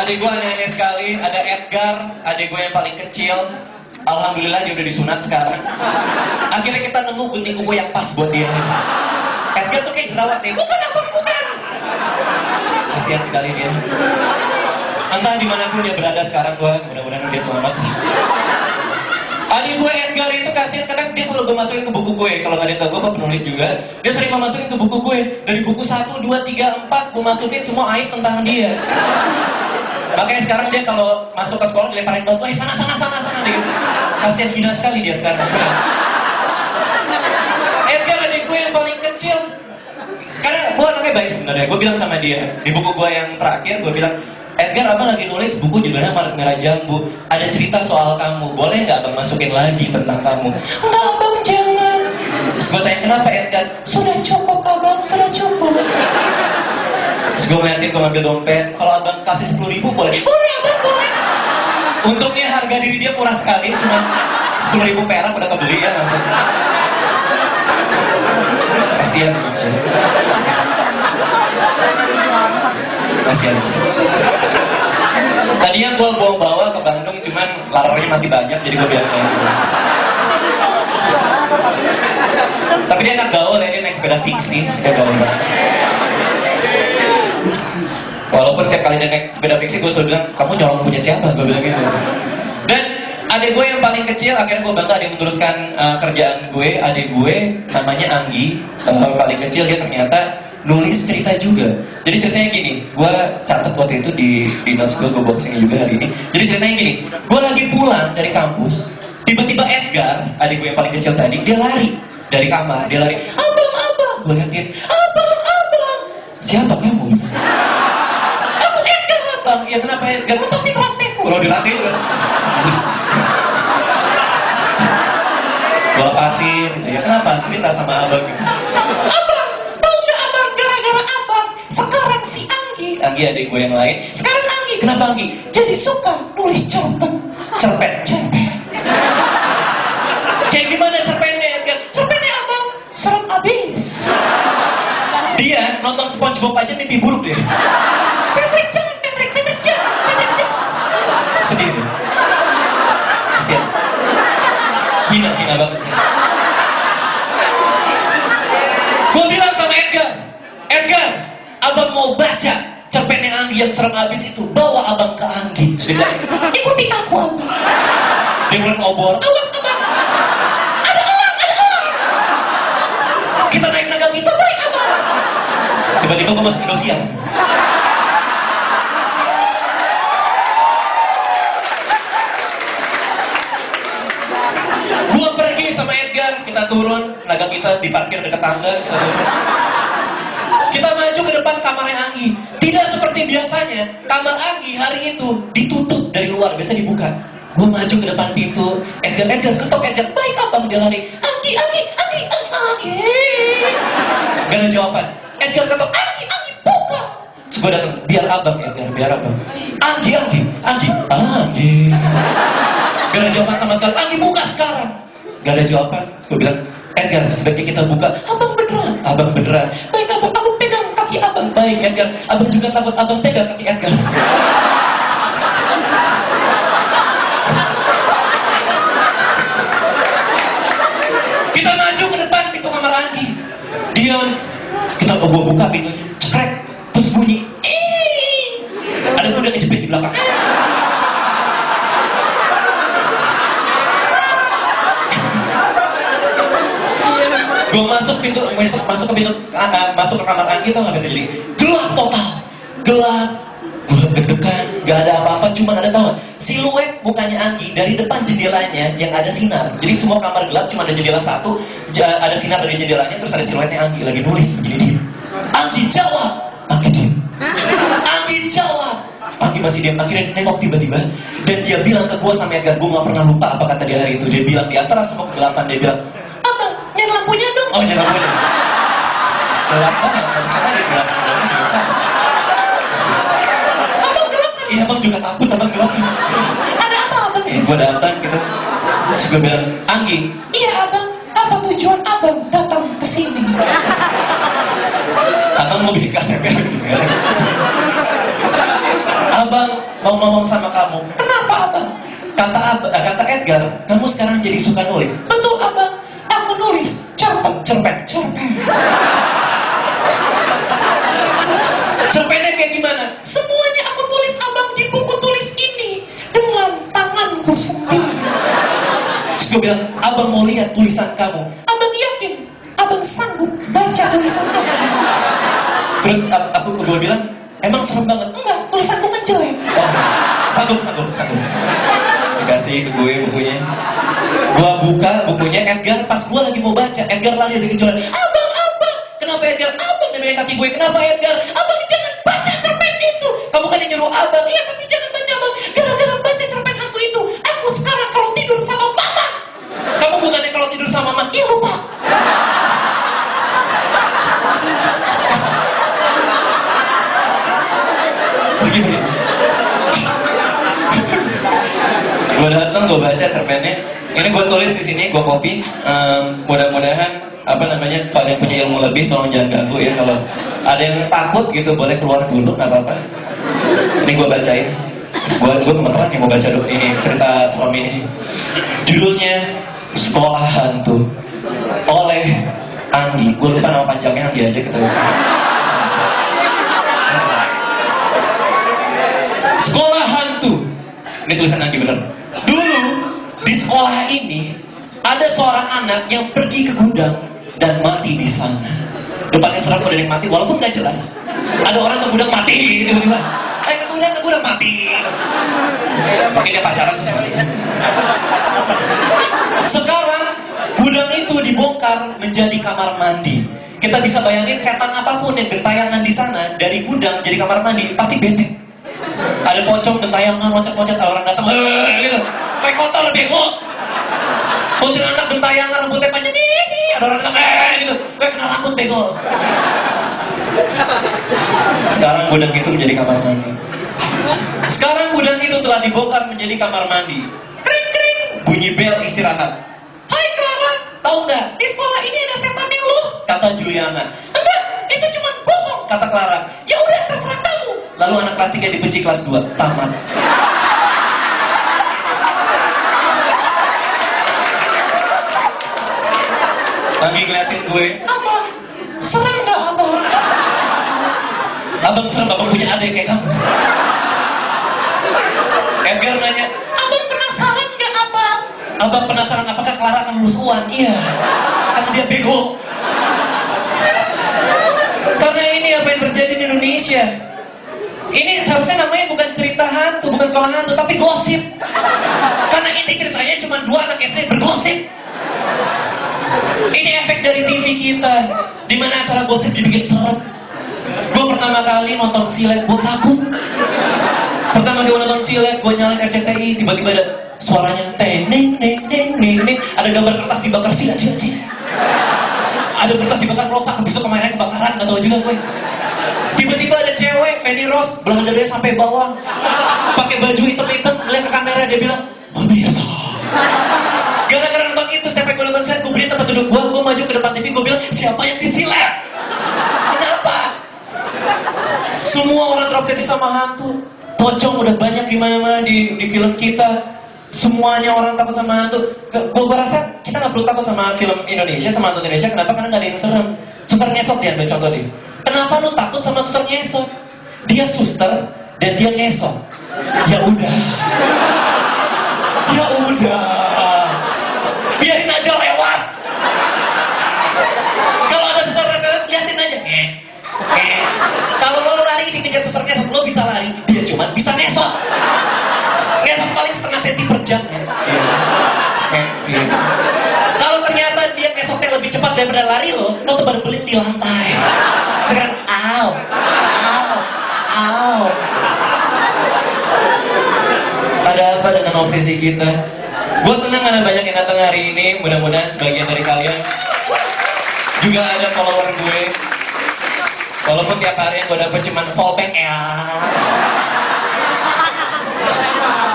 Adik gue aneh-aneh sekali. Ada Edgar, adik gue yang paling kecil. Alhamdulillah dia udah disunat sekarang. Akhirnya kita nemu gunting kuku yang pas buat dia. Edgar tuh kayak jerawat deh. Bukan abang, bukan. Kasihan sekali dia. Entah dimanapun dia berada sekarang gue, mudah-mudahan dia selamat. Adik gue Edgar itu kasihan karena dia selalu gue masukin ke buku gue. Kalau nggak ada gue penulis juga. Dia sering masukin ke buku gue. Dari buku 1, 2, 3, 4 gue masukin semua aib tentang dia. Makanya sekarang dia kalau masuk ke sekolah dilemparin batu, sana dia. Kasihan hina sekali dia sekarang. Edgar adik gue yang paling kecil. Karena gue anaknya baik sebenarnya. Gue bilang sama dia di buku gue yang terakhir, gue bilang, Edgar, abang lagi nulis buku judulnya Maret Merah Jambu. Ada cerita soal kamu. Boleh nggak abang masukin lagi tentang kamu? Enggak abang, jangan. Terus gue tanya, kenapa Edgar? Sudah cukup abang, sudah cukup. Terus gue ngeliatin, gue ngambil dompet. Kalau abang kasih 10.000 boleh? Boleh abang, boleh. Untungnya harga diri dia murah sekali. Cuma 10.000 perak udah kebeli ya langsung. Kasian. Kasihan. Tadinya gue bawa ke Bandung, cuman lararnya masih banyak, jadi gue biarin aja. Tapi dia anak gaul ya, dia naik sepeda fiksi, dia gaul banget. Walaupun tiap kali dia naik sepeda fiksi, gue selalu bilang, kamu nyolong punya siapa? Gue bilang gitu. Dan adik gue yang paling kecil, akhirnya gue bangga ada yang meneruskan kerjaan gue. Adik gue namanya Anggi, paling kecil, dia ternyata nulis cerita juga. Jadi ceritanya gini, gue catat waktu itu di notes gue bawa kesini juga hari ini. Jadi ceritanya gini, gue lagi pulang dari kampus, tiba-tiba Edgar, adik gue yang paling kecil tadi, dia lari dari kamar, dia lari, abang, gue liatin, abang, siapa kamu? Aku Edgar abang, ya kenapa Edgar? Lu pasti ranteku, kalau dilatih juga. Gue lepasin, gitu ya, kenapa? Cerita sama abang gitu. Sekarang si Anggi adik gue yang lain. Sekarang Anggi, kenapa Anggi? Jadi suka nulis cerpet. Kayak gimana cerpennya Edgar? Cerpennya abang, serem abis. Dia nonton SpongeBob aja mimpi buruk deh. Patrick jangan. Sedih deh. Kasian. Hina banget. Gue bilang sama Edgar, abang mau baca cerpennya Anggi yang serem abis itu. Bawa abang ke Anggi. Sudah, ikuti aku abang. Dia mulai obor. Awas abang. Ada elang. Kita naik naga kita, baik abang. Tiba-tiba gue masuk Indosiar. Gue pergi sama Edgar, kita turun. Naga kita diparkir dekat tangga, kita turun. Kita maju ke depan kamarnya Anggi. Tidak seperti biasanya, kamar Anggi hari itu ditutup dari luar, biasa dibuka. Gue maju ke depan pintu, Edgar, ketok Edgar, baik abang, dia lari. Anggi. Gak ada jawaban. Edgar ketok, Anggi, buka. Terus gue datang, biar abang Edgar, biar abang. Anggi. Gak ada jawaban sama sekali. Anggi buka sekarang. Gak ada jawaban. Gue bilang, Edgar, sebaiknya kita buka. Abang beneran. Baik abang, aku pegang kaki abang. Baik Edgar, abang juga takut abang pegang kaki Edgar. Kita maju ke depan pintu kamar Anggi. Diam. Kita buka pintunya. Cekrek. Terus bunyi. Ada kuda ngejepit di belakang. Gue masuk ke kamar Anggi, tau gak apa terjadi? Gelap total, gelap. Gue deg-degan, gak ada apa-apa, cuma ada, tau gak? Siluet mukanya Anggi dari depan jendelanya yang ada sinar. Jadi semua kamar gelap, cuma ada jendela satu, ada sinar dari jendelanya, terus ada siluetnya Anggi lagi nulis begini dia. Anggi jawab, Anggi diam. Anggi jawab, Anggi masih diam. Akhirnya dia nengok tiba-tiba dan dia bilang ke gue sama Edgar, gue gak pernah lupa apa kata dia hari itu. Dia bilang di antara semua kegelapan, dia bilang, nyalain lampunya dong. Oh, nyalain lampunya. Gelap banget, gak bisa lagi gelap. Abang gelap kan? Iya, abang juga takut, abang gelap. Ada apa abang? Gue datang gitu. Terus gue bilang, Anggi, iya abang, apa tujuan abang datang ke sini? Abang mau bikin KTP. ngomong sama kamu. Kenapa abang? Kata Edgar, kamu sekarang jadi suka nulis. Betul abang, aku nulis. Cerpen. Cerpennya kayak gimana? Semuanya aku tulis abang di buku tulis ini dengan tanganku sendiri. Terus gue bilang, abang mau lihat tulisan kamu. Abang yakin? Abang sanggup baca tulisan kamu? Terus gue bilang, emang serem banget? Enggak, tulisanku kan jelek. Oh, sanggup. Dikasih ke gue bukunya. Gue buka bukunya Edgar, pas gue lagi mau baca, Edgar lari dari kejualan. Abang, kenapa Edgar? Abang ngedenger kaki gue, kenapa Edgar? Abang jangan baca cerpen itu. Kamu kan yang nyuruh abang, iya tapi jangan baca abang. Gara-gara baca cerpen hantu itu, aku sekarang kalau tidur sama mama. Kamu bukannya kalau tidur sama mama, iya lupa. Pergi. Gue datang, gue baca cerpennya. Ini gue tulis di sini, gue copy. Mudah-mudahan pada yang punya ilmu lebih, tolong jangan ganggu ya. Kalau ada yang takut gitu, boleh keluar dulu, nggak apa-apa. Ini gue bacain. Gue kebetulan yang mau baca ini cerita suami ini. Judulnya Sekolah Hantu oleh Anggi. Gue lupa nama panjangnya, Anggi aja kita. Sekolah Hantu. Ini tulisan Anggi bener. Dulu di sekolah ini ada seorang anak yang pergi ke gudang dan mati di sana. Depannya serem udah ada yang mati, walaupun nggak jelas. Ada orang ke gudang mati, tiba-tiba. Ke gudang mati. Mungkin dia pacaran sama dia. Sekarang gudang itu dibongkar menjadi kamar mandi. Kita bisa bayangin setan apapun yang gentayangan di sana dari gudang jadi kamar mandi pasti bete. Ada pocong gentayangan loncat-loncat, orang datang gitu. Kayak kotor bego. Kuntilanak gentayangan rambutnya panjang nih, ada orang datang gitu. Gue kena rambut bego. Sekarang gudang itu menjadi kamar mandi. Sekarang gudang itu telah dibongkar menjadi kamar mandi. Kring, bunyi bel istirahat. Hai Clara, tahu nggak? Di sekolah ini ada setan yang lu? Kata Juliana. Enggak, itu cuma bohong, kata Clara. Ya udah, terserah kamu. Lalu anak kelas 3 dibenci kelas 2, tamat. Lagi ngeliatin gue, abang, serem gak abang? Abang serem, abang punya adik kayak kamu. Edgar nanya, abang penasaran gak abang? Abang penasaran apakah Clara akan lulus UAN? Iya, karena dia bego. Karena ini apa yang terjadi di Indonesia. Ini seharusnya namanya bukan cerita hantu, bukan sekolah hantu, tapi gosip. Karena ini ceritanya cuma 2 anak SD bergosip. Ini efek dari TV kita, dimana acara gosip dibikin serem. Gue pertama kali nonton silet, gue takut. Pertama kali gue nonton silet, gue nyalain RCTI, tiba-tiba ada suaranya neng. Ada gambar kertas dibakar silet. Ada kertas dibakar kerosak, habis itu kemarin kebakaran, gak tau juga gue. Tiba-tiba ada cewek, Fanny Rose, belah dadanya sampai bawah, pakai baju hitam-hitam, ngeliat ke kamera, dia bilang, biasa. Gara-gara nonton itu, setiap kali gue nonton silet, gue beri tempat duduk gue maju ke depan TV, gue bilang, siapa yang disilet? Kenapa? Semua orang terobsesi sama hantu. Pocong udah banyak di mana-mana di film kita. Semuanya orang takut sama hantu. Gue rasa kita nggak perlu takut sama film Indonesia, sama hantu Indonesia. Kenapa? Karena nggak ada yang serem. Suster ngesot ya, ambil contoh deh. Kenapa lu takut sama suster ngesot? Dia suster dan dia ngesot. Ya udah. Biarin aja lewat. Kalau ada suster ngesot, liatin aja. Kalau lo lari dikejar suster ngesot, lo bisa lari. Dia cuma bisa ngesot. Ngesot paling setengah senti per jam ya. Kalau ternyata dia ngesotnya lebih cepat daripada lari lo tebar beling di lantai. Dengan au. Ada apa dengan obsesi kita? Gue senang ada banyak yang datang hari ini. Mudah-mudahan sebagian dari kalian juga ada follower gue. Walaupun tiap hari yang gue dapet cuma fallback ya.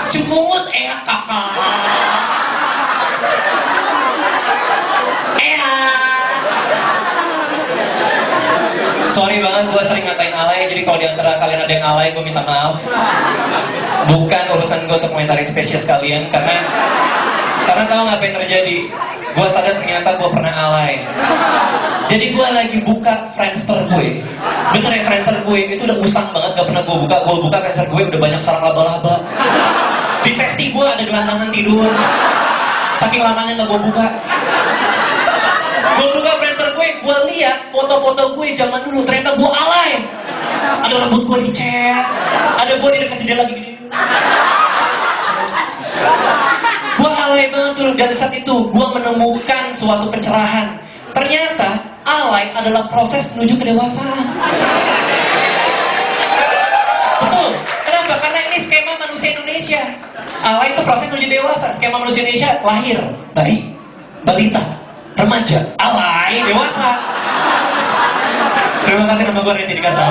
Cemungut ya kakak. Sorry banget, gue sering ngatain alay. Jadi kalau diantara kalian ada yang alay, gue minta maaf. Bukan urusan gue untuk komentari spesies kalian, karena tahu nggak apa yang terjadi? Gue sadar ternyata gue pernah alay. Jadi gue lagi buka Friendster gue. Bener ya, Friendster gue itu udah usang banget, gak pernah gue buka. Gue buka Friendster gue udah banyak sarang laba-laba. Di testi gue ada gelandangan tidur. Saking lamanya gak gue buka. Gue buka Friendster gue lihat foto-foto gue zaman dulu. Ternyata gue alay. Ada rambut gue dicet, ada gue di dekat jendela gini. Gue alay banget dulu. Dan saat itu gue menemukan suatu pencerahan. Ternyata alay adalah proses menuju kedewasaan. Betul. Kenapa? Karena ini skema manusia Indonesia. Alay itu proses menuju dewasa. Skema manusia Indonesia: lahir, bayi, balita, remaja, alay, dewasa. Terima kasih, nama gue Randy Dikasih.